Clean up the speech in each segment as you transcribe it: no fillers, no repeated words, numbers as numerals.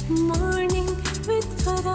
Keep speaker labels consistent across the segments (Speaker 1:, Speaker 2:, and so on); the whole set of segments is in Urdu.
Speaker 1: Morning with Farah.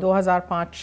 Speaker 2: 2005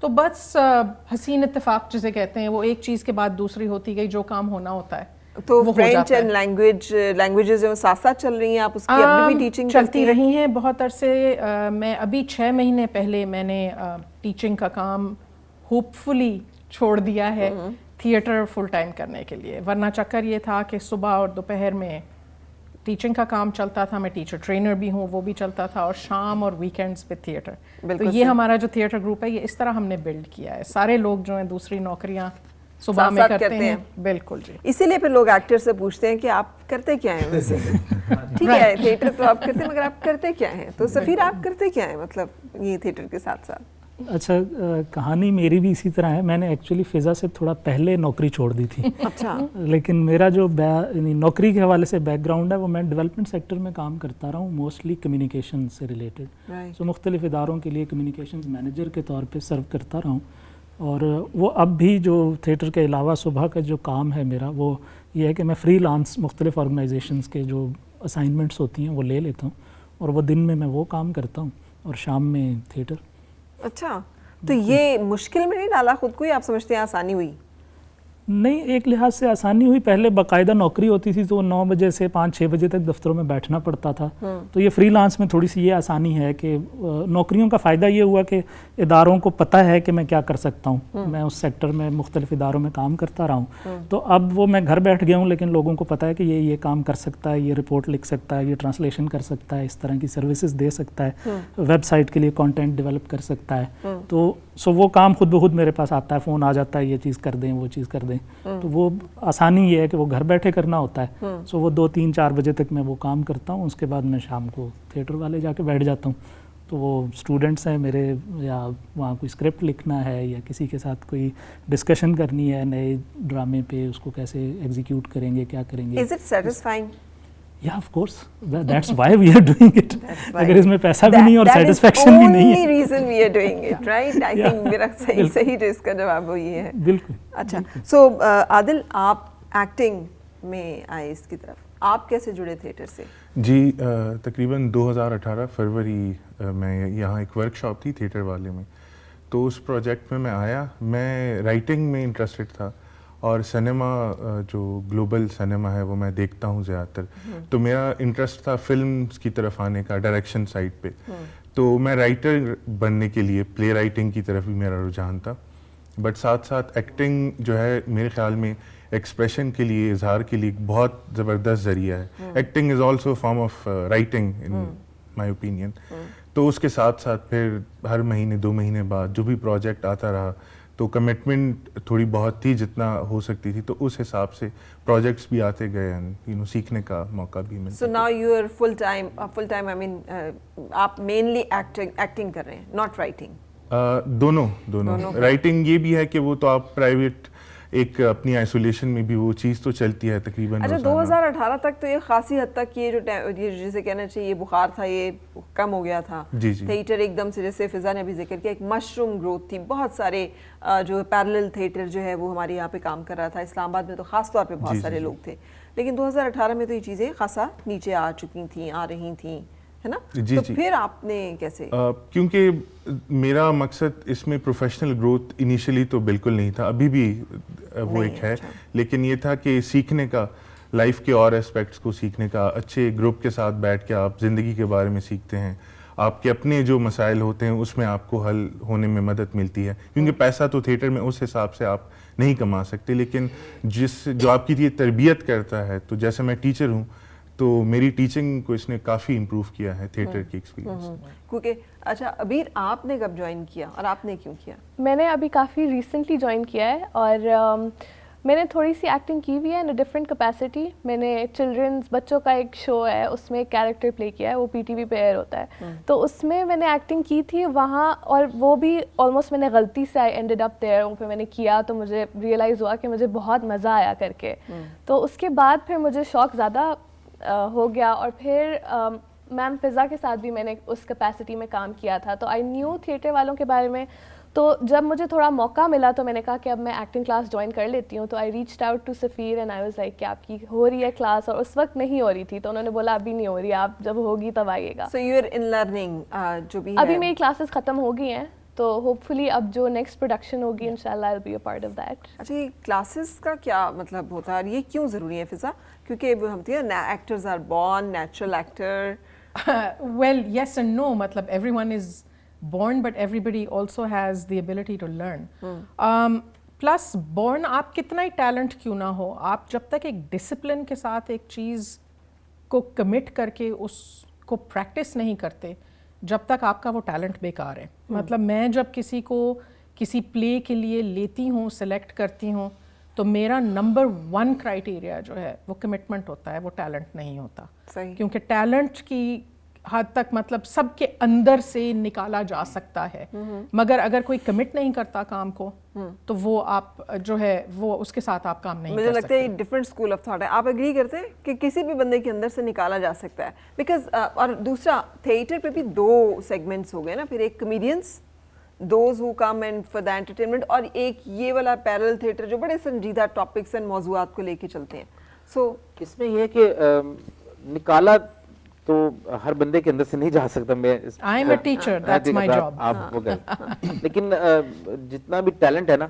Speaker 2: تو بس حسین اتفاق جسے کہتے ہیں وہ ایک چیز کے بعد دوسری ہوتی گئی, جو کام ہونا ہوتا ہے
Speaker 3: تو فرینچ اینڈ لینگویجز جو ساتھ ساتھ چل رہی ہیں, آپ اس کی ابھی بھی ٹیچنگ
Speaker 2: چلتی رہی ہیں بہت عرصے. میں ابھی 6 مہینے پہلے میں نے ٹیچنگ کا کام ہوپ فلی چھوڑ دیا ہے تھیٹر فل ٹائم کرنے کے لیے, ورنہ چکر یہ تھا کہ صبح اور دوپہر میں ٹیچنگ کا کام چلتا تھا, میں ٹیچر ٹرینر بھی ہوں وہ بھی چلتا تھا, اور شام اور ویکینڈز پہ تھیٹر. تو یہ ہمارا جو تھیٹر گروپ ہے یہ اس طرح ہم نے بلڈ کیا ہے. سارے لوگ جو ہیں دوسری نوکریاں صبح میں کرتے ہیں. بالکل جی,
Speaker 3: اسی لیے پھر لوگ ایکٹر سے پوچھتے ہیں کہ آپ کرتے کیا ہیں ویسے. ٹھیک ہے تھیٹر تو آپ کرتے ہیں مگر آپ کرتے کیا ہیں, تو سفیر آپ کرتے کیا ہیں مطلب یہ تھیٹر کے ساتھ ساتھ؟
Speaker 4: اچھا, کہانی میری بھی اسی طرح ہے. میں نے ایکچولی فضا سے تھوڑا پہلے نوکری چھوڑ دی تھی.
Speaker 3: اچھا.
Speaker 4: لیکن میرا جو نوکری کے حوالے سے بیک گراؤنڈ ہے وہ میں ڈیولپمنٹ سیکٹر میں کام کرتا رہا ہوں, موسٹلی کمیونیکیشن سے ریلیٹڈ. سو مختلف اداروں کے لیے کمیونیکیشنز مینیجر کے طور پہ سرو کرتا رہا ہوں. اور وہ اب بھی جو تھیٹر کے علاوہ صبح کا جو کام ہے میرا وہ یہ ہے کہ میں فری لانس مختلف آرگنائزیشنز کے جو اسائنمنٹس ہوتی ہیں وہ لے لیتا ہوں, اور وہ دن میں وہ کام کرتا ہوں اور شام میں تھیٹر.
Speaker 3: اچھا, تو یہ مشکل میں نہیں ڈالا خود کو, آپ سمجھتے ہیں آسانی ہوئی؟
Speaker 4: نہیں, ایک لحاظ سے آسانی ہوئی. پہلے باقاعدہ نوکری ہوتی تھی تو 9 بجے سے 5-6 بجے تک دفتروں میں بیٹھنا پڑتا تھا. تو یہ فری لانس میں تھوڑی سی یہ آسانی ہے کہ نوکریوں کا فائدہ یہ ہوا کہ اداروں کو پتہ ہے کہ میں کیا کر سکتا ہوں. میں اس سیکٹر میں مختلف اداروں میں کام کرتا رہا ہوں, تو اب وہ میں گھر بیٹھ گیا ہوں, لیکن لوگوں کو پتہ ہے کہ یہ کام کر سکتا ہے, یہ رپورٹ لکھ سکتا ہے, یہ ٹرانسلیشن کر سکتا ہے, اس طرح کی سروسز دے سکتا ہے, ویب سائٹ کے لیے کانٹینٹ ڈیولپ کر سکتا ہے. تو وہ کام خود بخود میرے پاس آتا ہے, فون آ جاتا ہے, یہ چیز کر دیں وہ چیز کر دیں. تو وہ آسانی یہ ہے کہ وہ گھر بیٹھے کرنا ہوتا ہے. سو وہ 2-3-4 بجے تک میں وہ کام کرتا ہوں, اس کے بعد میں شام کو تھیٹر والے جا کے بیٹھ جاتا ہوں. تو وہ اسٹوڈنٹس ہیں میرے, یا وہاں کوئی اسکرپٹ لکھنا ہے یا کسی کے ساتھ کوئی ڈسکشن کرنی ہے نئے ڈرامے پہ, اس کو کیسے ایگزیکیوٹ کریں گے, کیا کریں گے.
Speaker 3: Is it satisfying?
Speaker 4: Yeah, of course. That's why we are doing it. اگر اس میں پیسہ بھی نہیں اور سیٹسفیکشن بھی نہیں ہے.
Speaker 3: That is the only reason we are doing it, right? I think میرا صحیح جو اس کا جواب وہ یہ ہے.
Speaker 4: بالکل.
Speaker 3: اچھا, سو عادل آپ ایکٹنگ میں آئے اس کی طرف, آپ کیسے جڑے تھیٹر سے؟
Speaker 5: جی تقریباً 2018 فروری میں یہاں ایک ورک شاپ تھی تھیٹر والے میں, تو اس پروجیکٹ میں آیا. میں رائٹنگ میں انٹرسٹڈ تھا, اور سنیما جو گلوبل سنیما ہے وہ میں دیکھتا ہوں زیادہ تر, تو میرا انٹرسٹ تھا فلمز کی طرف آنے کا, ڈائریکشن سائڈ پہ. تو میں رائٹر بننے کے لیے پلے رائٹنگ کی طرف بھی میرا رجحان تھا, بٹ ساتھ ساتھ ایکٹنگ جو ہے میرے خیال میں ایکسپریشن کے لیے, اظہار کے لیے بہت زبردست ذریعہ ہے. Acting is also form of writing in my opinion. تو اس کے ساتھ ساتھ پھر ہر مہینے 2 مہینے بعد جو بھی پروجیکٹ آتا رہا, تو کمٹمنٹ تھوڑی بہت تھی جتنا ہو سکتی تھی, تو اس حساب سے پروجیکٹس بھی آتے گئے, سیکھنے کا موقع بھی ملتا.
Speaker 3: So now you are full time I mean آپ مینلی ایکٹنگ کر رہے ہیں, ناٹ رائٹنگ؟
Speaker 5: دونوں. رائٹنگ یہ بھی ہے کہ وہ تو آپ پرائیویٹ ایک اپنی آئسولیشن میں بھی وہ چیز تو چلتی ہے تقریباً.
Speaker 3: اچھا, 2018 تک تو یہ خاصی حد تک یہ جو جسے کہنا چاہیے بخار تھا یہ کم ہو گیا تھا. تھیٹر ایک دم سے, جیسے فضا نے بھی ذکر کیا, ایک مشروم گروتھ تھی. بہت سارے جو پیرلل تھیٹر جو ہے وہ ہمارے یہاں پہ کام کر رہا تھا, اسلام آباد میں تو خاص طور پہ بہت سارے لوگ تھے. لیکن 2018 میں تو یہ چیزیں خاصا نیچے آ چکی تھیں, آ رہی تھیں, ہے نا. تو پھر آپ نے کیسے؟
Speaker 5: کیونکہ میرا مقصد اس میں پروفیشنل گروتھ انیشلی تو بالکل نہیں تھا, ابھی بھی وہ ایک ہے, لیکن یہ تھا کہ سیکھنے کا, لائف کے اور اسپیکٹس کو سیکھنے کا. اچھے گروپ کے ساتھ بیٹھ کے آپ زندگی کے بارے میں سیکھتے ہیں, آپ کے اپنے جو مسائل ہوتے ہیں اس میں آپ کو حل ہونے میں مدد ملتی ہے. کیونکہ پیسہ تو تھیٹر میں اس حساب سے آپ نہیں کما سکتے, لیکن جو آپ کی یہ تربیت کرتا ہے, تو جیسے میں ٹیچر ہوں تو میری ٹیچنگ کو اس نے کافی امپروو کیا ہے تھیٹر کی ایکسپیرینس.
Speaker 3: کیونکہ اچھا ابیر آپ نے کب جوائن کیا اور آپ نے کیوں کیا؟
Speaker 6: میں نے ابھی کافی ریسنٹلی جوائن کیا ہے, اور میں نے تھوڑی سی ایکٹنگ کی ہوئی ہے ان ڈفرینٹ کیپیسٹی. میں نے چلڈرنز بچوں کا ایک شو ہے اس میں ایک کیریکٹر پلے کیا ہے, وہ پی ٹی وی پہ ایئر ہوتا ہے, تو اس میں میں نے ایکٹنگ کی تھی وہاں, اور وہ بھی آلموسٹ میں نے غلطی سے آئی اینڈڈ اپ دیئر. وہ پہ میں نے کیا تو مجھے ریئلائز ہوا کہ مجھے بہت مزہ آیا کر کے. تو اس کے بعد پھر مجھے شوق زیادہ ہو گیا, اور پھر میم فضا کے ساتھ بھی میں نے اس کیپیسٹی میں کام کیا تھا, تو آئی نیو تھیٹر والوں کے بارے میں. تو جب مجھے تھوڑا موقع ملا تو میں نے کہا کہ اب میں ایکٹنگ کلاس جوائن کر لیتی ہوں. تو آئی ریچڈ آؤٹ ٹو سفیر اینڈ آئی واز لائک کہ آپ کی ہو رہی ہے کلاس, اور اس وقت نہیں ہو رہی تھی, تو انہوں نے بولا ابھی نہیں ہو رہی, آپ جب ہوگی تب آئیے گا.
Speaker 3: So you are in learning جو بھی
Speaker 6: ابھی میری کلاسز ختم ہو گئی ہیں, تو ہوپ فلی اب جو نیکسٹ پروڈکشن ہوگی انشاءاللہ I'll be a part of that.
Speaker 3: اچھا یہ کلاسز کا کیا مطلب ہوتا ہے اور یہ کیوں ضروری ہے فضا؟ کیونکہ ہم کہتے ہیں actors are born natural actor.
Speaker 2: Well, yes and no. مطلب everyone is born but everybody also has the ability to learn. Plus born آپ کتنا ہی ٹیلنٹ کیوں نہ ہو, آپ جب تک ایک ڈسپلن کے ساتھ ایک چیز کو کمٹ کر کے اس کو پریکٹس نہیں کرتے, جب تک آپ کا وہ ٹیلنٹ بیکار ہے. مطلب میں جب کسی کو کسی پلے کے لیے لیتی ہوں, سلیکٹ کرتی ہوں, تو میرا نمبر 1 کرائٹیریا جو ہے وہ کمٹمنٹ ہوتا ہے, وہ ٹیلنٹ نہیں ہوتا. کیونکہ ٹیلنٹ کی حد تک مطلب سب کے اندر سے نکالا جا سکتا ہے, مگر اگر کوئی کمٹ نہیں کرتا کام کو تو وہ آپ جو ہے وہ اس کے ساتھ آپ کام نہیں کر سکتے.
Speaker 3: مجھے لگتا ہے یہ ڈفرینٹ اسکول آف تھاٹ ہے. آپ اگری کرتے ہیں کہ کسی بھی بندے کے اندر سے نکالا جا سکتا ہے؟ بیکاز اور دوسرا تھیٹر پہ بھی 2 سیگمنٹس ہو گئے نا, پھر ایک comedians those who come and for the entertainment, اور ایک یہ والا پیرل تھیٹر جو بڑے سنجیدہ ٹاپکس اینڈ موضوعات کو لے کے چلتے ہیں. سو
Speaker 7: اس میں یہ کہ نکالا تو ہر بندے کے اندر سے نہیں جا سکتا. میں
Speaker 2: I am a teacher, that's my job.
Speaker 7: آپ وہ لیکن جتنا بھی ٹیلنٹ ہے نا,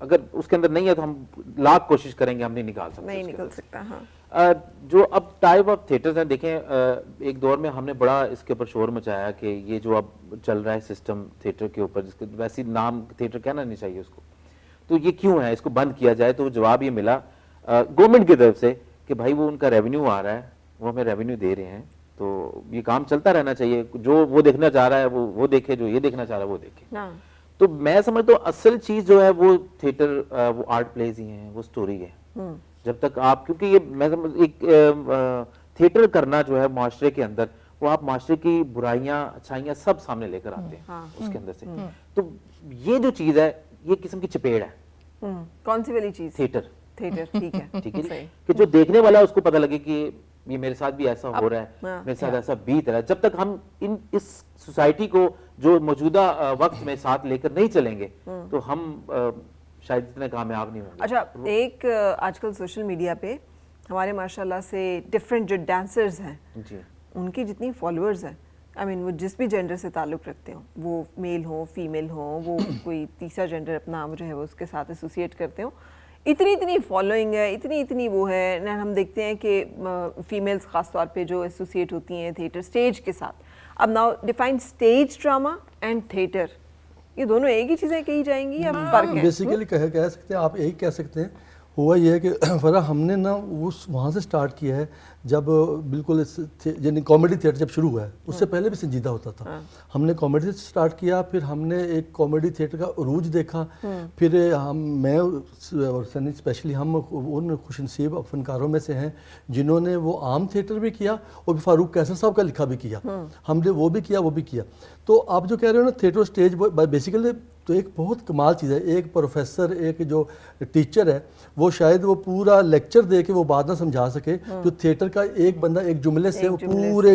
Speaker 7: اگر اس کے اندر نہیں ہے تو ہم لاکھ کوشش کریں گے, ہم نہیں نکال سکتے.
Speaker 3: نہیں نکل سکتا. ہاں
Speaker 7: جو اب ٹائپ آف تھیٹرز ہیں, دیکھیں ایک دور میں ہم نے بڑا اس کے اوپر شور مچایا کہ یہ جو اب چل رہا ہے سسٹم تھیٹر کے اوپر, جس کے ویسی نام تھیٹر کہنا نہیں چاہیے اس کو, تو یہ کیوں ہے, اس کو بند کیا جائے. تو جواب یہ ملا گورنمنٹ کی طرف سے کہ بھائی وہ ان کا ریونیو آ رہا ہے, وہ ہمیں ریونیو دے رہے ہیں, تو یہ کام چلتا رہنا چاہیے. جو وہ دیکھنا چاہ رہا ہے وہ دیکھے, جو یہ دیکھنا چاہ رہا ہے وہ دیکھے. تو میں سمجھتا ہوں اصل چیز جو ہے وہ تھیٹر, وہ آرٹ پلیز ہی ہیں, وہ سٹوری ہے. جب تک آپ, کیونکہ یہ میں ایک تھیٹر کرنا جو ہے معاشرے کے اندر, وہ آپ معاشرے کی برائیاں اچھائیاں سب سامنے لے کر آتے ہیں اس کے اندر سے. تو یہ جو چیز ہے یہ قسم کی چپیڑ ہے.
Speaker 3: کون سی والی چیز؟
Speaker 7: تھیٹر.
Speaker 3: ٹھیک ہے
Speaker 7: ٹھیک ہے, کہ جو دیکھنے والا ہے اس کو پتہ لگے کہ یہ میرے ساتھ بھی ایسا ہو رہا ہے, میرے ساتھ ایسا بیت رہا ہے. جب تک ہم اس سوسائٹی کو جو موجودہ وقت میں ساتھ لے کر نہیں چلیں گے تو ہم شاید اتنے کامیاب نہیں ہوں گے.
Speaker 3: اچھا ایک آج کل سوشل میڈیا پہ ہمارے ماشاءاللہ سے ڈفرینٹ جو ڈانسرز ہیں, ان کی جتنی فالوورز ہیں, آئی مین وہ جس بھی جینڈر سے تعلق رکھتے ہوں, وہ میل ہوں فیمیل ہوں, وہ کوئی تیسرا جینڈر اپنا جو ہے وہ اس کے ساتھ ایسوسیٹ کرتے ہوں, اتنی فالوئنگ ہے, اتنی وہ ہے. ہم دیکھتے ہیں کہ فیمیلز خاص طور پہ جو ایسوسیٹ ہوتی ہیں تھیٹر اسٹیج کے ساتھ. اب now define stage drama and theatre, یہ دونوں ایک ہی چیزیں کہی جائیں گی یا فرق ہے؟
Speaker 8: بیسیکلی کہہ سکتے ہیں آپ, ایک کہہ سکتے ہیں. ہوا یہ ہے کہ فرا ہم نے نا وہاں سے سٹارٹ کیا ہے جب بالکل یعنی کامیڈی تھیٹر جب شروع ہوا ہے, اس سے پہلے بھی سنجیدہ ہوتا تھا. ہم نے کامیڈی سے سٹارٹ کیا, پھر ہم نے ایک کامیڈی تھیٹر کا عروج دیکھا, پھر میں اور سنی اسپیشلی ہم ان خوش نصیب فنکاروں میں سے ہیں جنہوں نے وہ عام تھیٹر بھی کیا اور فاروق قیصر صاحب کا لکھا بھی کیا. ہم نے وہ بھی کیا. تو آپ جو کہہ رہے ہو نا تھیٹر اسٹیج, بیسیکلی تو ایک بہت کمال چیز ہے. ایک پروفیسر, ایک جو ٹیچر ہے, وہ شاید وہ پورا لیکچر دے کے وہ بات نہ سمجھا سکے, جو تھیٹر کا ایک بندہ ایک جملے سے وہ پورے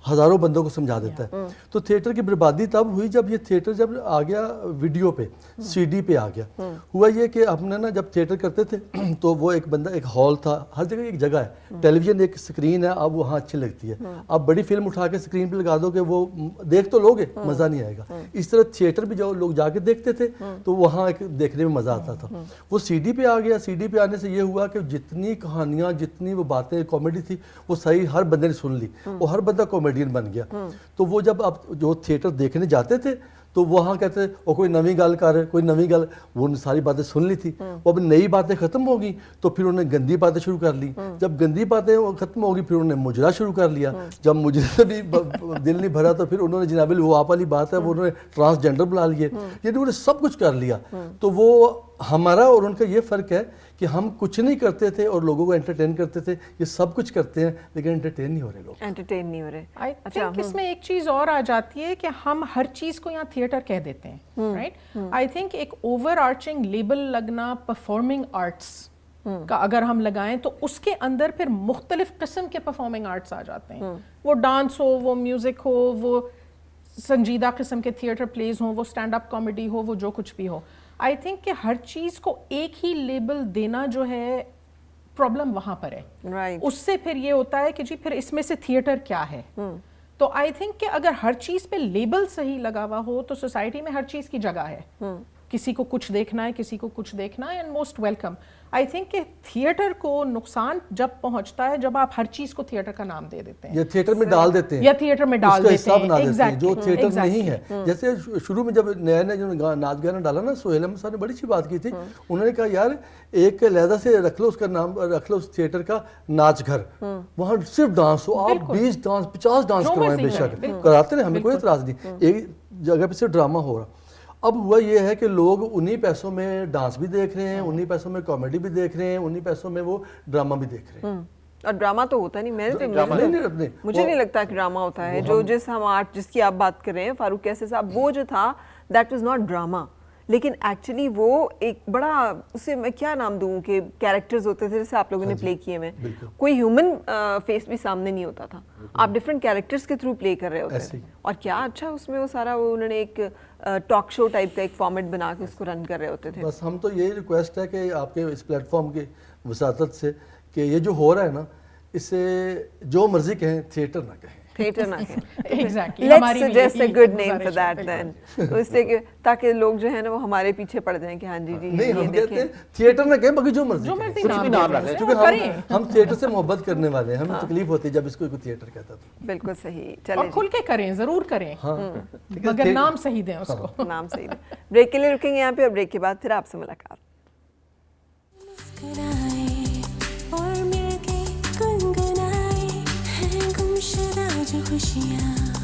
Speaker 8: ہزاروں بندوں کو سمجھا دیتا ہے. تو تھیٹر کی بربادی تب ہوئی جب یہ تھیٹر جب آ گیا ویڈیو پہ, سی ڈی پہ آ گیا. ہوا یہ کہ ہم نے نا جب تھیٹر کرتے تھے تو وہ ایک بندہ, ایک ہال تھا, ہر جگہ ایک جگہ ہے, ٹیلی ویژن ایک اسکرین ہے, اب وہاں اچھی لگتی ہے. اب بڑی فلم اٹھا کے اسکرین پہ لگا دو کہ وہ دیکھ تو لوگے, مزہ نہیں آئے گا. اس طرح تھیٹر بھی جو لوگ جا کے دیکھتے تھے تو وہاں ایک دیکھنے میں مزہ آتا تھا. وہ سی ڈی پہ آ گیا. سی ڈی پہ آنے سے یہ ہوا کہ جتنی کہانیاں, جتنی وہ باتیں کامیڈی تھی, وہ صحیح ہر بندے نے سن لی, وہ ہر بندہ کامیڈین بن گیا. تو وہ جب آپ جو تھیٹر دیکھنے جاتے تھے تو وہاں کہتے وہ کوئی نئی گل کر رہے, کوئی نئی گل, وہ ساری باتیں سن لی تھی. وہ اب نئی باتیں ختم ہو گئی تو پھر انہوں نے گندی باتیں شروع کر لی. جب گندی باتیں ختم ہو گئی پھر انہوں نے مجرا شروع کر لیا. جب مجرے سے بھی دل نہیں بھرا تو پھر انہوں نے جناب وہ آپ والی بات ہے, وہ انہوں نے ٹرانسجینڈر بنا لیے, یعنی انہوں نے سب کچھ کر لیا. تو وہ ہمارا اور ان کا یہ فرق ہے کہ ہم کچھ نہیں کرتے تھے اور لوگوں کو انٹرٹین کرتے تھے. یہ سب کچھ کرتے ہیں لیکن انٹرٹین نہیں ہو رہے لوگ,
Speaker 3: انٹرٹین نہیں ہو رہے.
Speaker 2: آئی تھنک اس میں ایک چیز اور آ جاتی ہے کہ ہم ہر چیز کو یہاں تھیٹر کہہ دیتے ہیں, رائٹ. آئی تھنک ایک اوور آرچنگ لیبل لگنا پرفارمنگ آرٹس کا اگر ہم لگائیں تو اس کے اندر پھر مختلف قسم کے پرفارمنگ آرٹس آ جاتے ہیں. وہ ڈانس ہو, وہ میوزک ہو, وہ سنجیدہ قسم کے تھیٹر پلیز ہوں, وہ اسٹینڈ اپ کامیڈی ہو, وہ جو کچھ بھی ہو. آئی تھنک کہ ہر چیز کو ایک ہی لیبل دینا جو ہے پرابلم وہاں پر ہے. اس سے پھر یہ ہوتا ہے کہ جی پھر اس میں سے تھیٹر کیا ہے, تو آئی تھنک کہ اگر ہر چیز پہ لیبل صحیح لگا ہوا ہو تو سوسائٹی میں ہر چیز کی جگہ ہے. کسی کو کچھ دیکھنا ہے, کسی کو کچھ دیکھنا ہے, and most welcome. I think کہ تھیٹر کو نقصان جب پہنچتا ہے جب آپ ہر چیز کو تھیٹر کا نام دے دیتے ہیں
Speaker 8: یا تھیٹر میں ڈال دیتے ہیں,
Speaker 2: یا تھیٹر میں ڈال دیتے ہیں
Speaker 8: جو تھیٹر نہیں ہے. جیسے شروع میں جب نیا نیا جو ناچ گانا ڈالا نا, سہیل احمد صاحب نے بڑی اچھی بات کی تھی. انہوں نے کہا یار ایک علیحدہ سے رکھ لو, اس کا نام رکھ لو اس تھیٹر کا ناچ گھر, وہاں صرف ڈانس ہو, آپ 20 ڈانس 50 ڈانس کروائیں بے شک کراتے ہیں, ہمیں کوئی اعتراض نہیں, ایک جگہ پہ صرف ڈرامہ ہو رہا. اب ہوا یہ ہے کہ لوگ انہی پیسوں میں ڈانس بھی دیکھ رہے ہیں, انہی پیسوں میں کامیڈی بھی دیکھ رہے ہیں, انہی پیسوں میں وہ ڈرامہ بھی دیکھ رہے ہیں.
Speaker 3: اور ڈرامہ تو ہوتا نہیں, مجھے نہیں لگتا کہ ڈرامہ ہوتا ہے. جو جس کی آپ بات کر رہے ہیں فاروق کیسے صاحب, وہ جو تھا دیٹ واز ناٹ ڈرامہ, لیکن ایکچولی وہ ایک بڑا, اسے میں کیا نام دوں, کہ کیریکٹرز ہوتے تھے جیسے آپ لوگوں نے پلے کیے میں, کوئی ہیومن فیس بھی سامنے نہیں ہوتا تھا, آپ ڈفرینٹ کیریکٹرز کے تھرو پلے کر رہے ہوتے تھے. اور کیا اچھا اس میں وہ سارا وہ انہوں نے ایک ٹاک شو ٹائپ کا ایک فارمیٹ بنا کے اس کو رن کر رہے ہوتے تھے.
Speaker 8: بس ہم تو یہی ریکویسٹ ہے کہ آپ کے اس پلیٹ فارم کی وساطت سے کہ یہ جو ہو رہا ہے نا, اسے جو مرضی کہیں, تھیٹر نہ کہیں.
Speaker 3: تھیٹر نہ کہیں.
Speaker 2: Exactly,
Speaker 3: Let's suggest a good name for that then. اس سے کہ تاکہ لوگ جو ہے نا وہ ہمارے پیچھے پڑ جائیں کہ ہاں جی جی
Speaker 8: نہیں, ہم کہتے ہیں تھیٹر نہ کہیں, باقی جو مرضی
Speaker 7: نام رکھیں,
Speaker 8: کیونکہ ہم تھیٹر سے محبت کرنے والے ہیں, ہمیں تکلیف ہوتی ہے جب اس کو کوئی تھیٹر کہتا ہے.
Speaker 3: بالکل صحیح.
Speaker 2: اور
Speaker 3: چلیں
Speaker 2: کھل کے کریں, ضرور کریں, مگر نام صحیح دیں اس کو.
Speaker 3: نام صحیح دیں. بریک کے لیے رکیں گے یہاں پہ, اور بریک کے بعد پھر آپ سے ملاقات.
Speaker 1: مسکرائے اور مل کے گنگنائے ہیں گمشدہ جو خوشیاں.